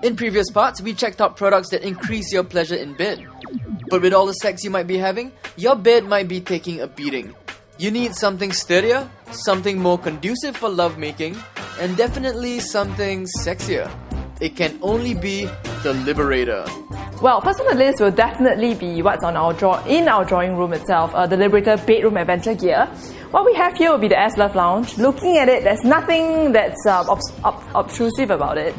In previous parts, we checked out products that increase your pleasure in bed. But with all the sex you might be having, your bed might be taking a beating. You need something sturdier, something more conducive for lovemaking, and definitely something sexier. It can only be the Liberator. Well, first on the list will definitely be what's on our in our drawing room itself, the Liberated bedroom adventure gear. What we have here will be the S Love Lounge. Looking at it, there's nothing that's obtrusive about it.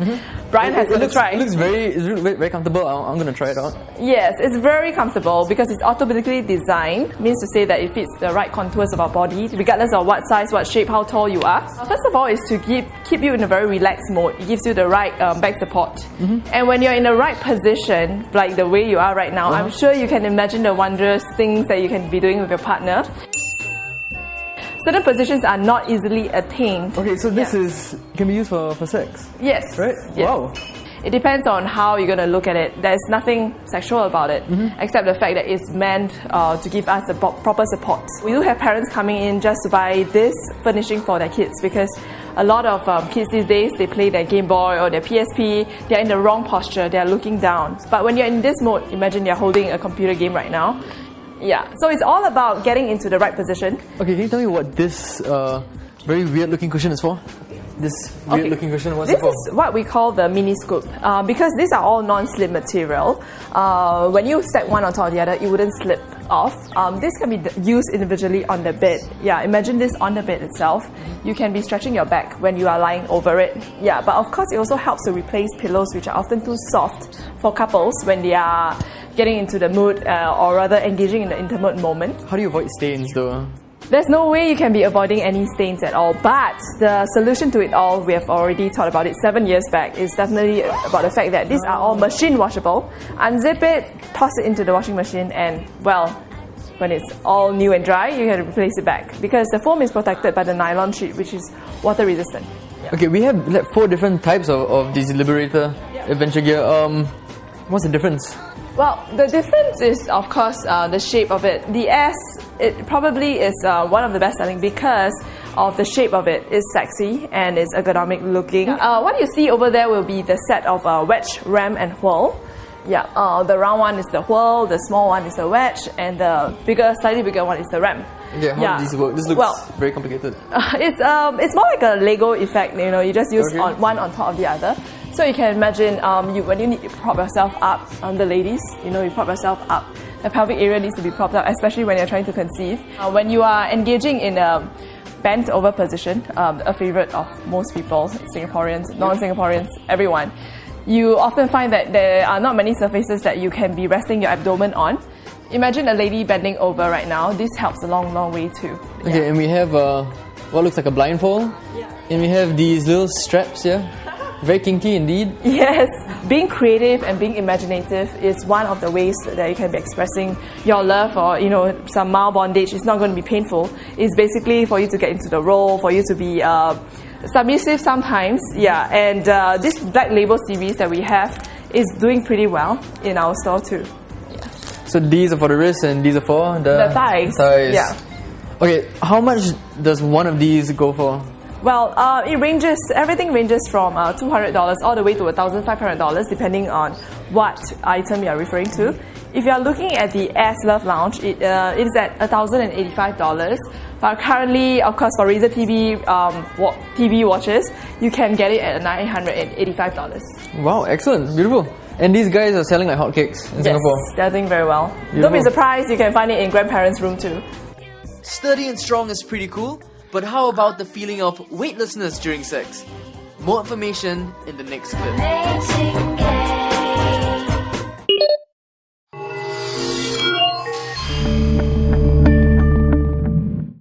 Brian has it tried. It looks very comfortable. I'm going to try it out. Yes, it's very comfortable because it's orthopedically designed. Means to say that it fits the right contours of our body, regardless of what size, what shape, how tall you are. First of all, is to keep you in a very relaxed mode. It gives you the right back support. And when you're in the right position, like the way you are right now, I'm sure you can imagine the wondrous things that you can be doing with your partner. Certain positions are not easily attained. Okay, so this can be used for sex? Yes. Right? Yes. Wow. It depends on how you're going to look at it. There's nothing sexual about it, except the fact that it's meant to give us the proper support. We do have parents coming in just to buy this furnishing for their kids because a lot of kids these days, they play their Game Boy or their PSP, they're in the wrong posture, they're looking down. But when you're in this mode, imagine you're holding a computer game right now. Yeah, so it's all about getting into the right position. Okay, can you tell me what this very weird looking cushion is for? This weird looking cushion, what's it for? This is what we call the mini scoop. Because these are all non-slip material, when you stack one on top of the other, it wouldn't slip off. This can be used individually on the bed. Yeah, imagine this on the bed itself. You can be stretching your back when you are lying over it. Yeah, but of course it also helps to replace pillows which are often too soft for couples when they are getting into the mood or rather engaging in the intimate moment. How do you avoid stains though? There's no way you can be avoiding any stains at all, but the solution to it all, we have already thought about it 7 years back, is definitely about the fact that these are all machine washable. Unzip it, toss it into the washing machine, and well, when it's all new and dry, you can replace it back because the foam is protected by the nylon sheet, which is water resistant. Yeah. Okay, we have like 4 different types of these Liberator adventure gear. What's the difference? Well, the difference is, of course, the shape of it. The S, it probably is one of the best selling because of the shape of it. It's sexy and it's ergonomic looking. What you see over there will be the set of wedge, ram and whirl. Yeah, the round one is the whirl, the small one is the wedge, and the slightly bigger one is the ram. Okay, how does this work? This looks very complicated. It's more like a Lego effect, you know, you just use one on top of the other. So you can imagine when you need to prop yourself up, the ladies, you know, you prop yourself up. The pelvic area needs to be propped up, especially when you're trying to conceive. When you are engaging in a bent over position, a favorite of most people, Singaporeans, non-Singaporeans, everyone, you often find that there are not many surfaces that you can be resting your abdomen on. Imagine a lady bending over right now. This helps a long, long way too. Okay, and we have what looks like a blindfold. Yeah. And we have these little straps here. Very kinky indeed. Yes, being creative and being imaginative is one of the ways that you can be expressing your love or, you know, some mild bondage. It's not going to be painful. It's basically for you to get into the role, for you to be submissive sometimes. Yeah, and this Black Label series that we have is doing pretty well in our store too. Yeah. So these are for the wrists and these are for the thighs. Yeah. Okay, how much does one of these go for? Well, everything ranges from $200 all the way to $1,500 depending on what item you are referring to. If you are looking at the S Love Lounge, it is at $1,085. But currently, of course, for Razer TV watches, you can get it at $985. Wow, excellent, beautiful. And these guys are selling like hotcakes in Singapore. Yes, they're doing very well. Beautiful. Don't be surprised, you can find it in grandparents' room too. Sturdy and strong is pretty cool, but how about the feeling of weightlessness during sex? More information in the next clip.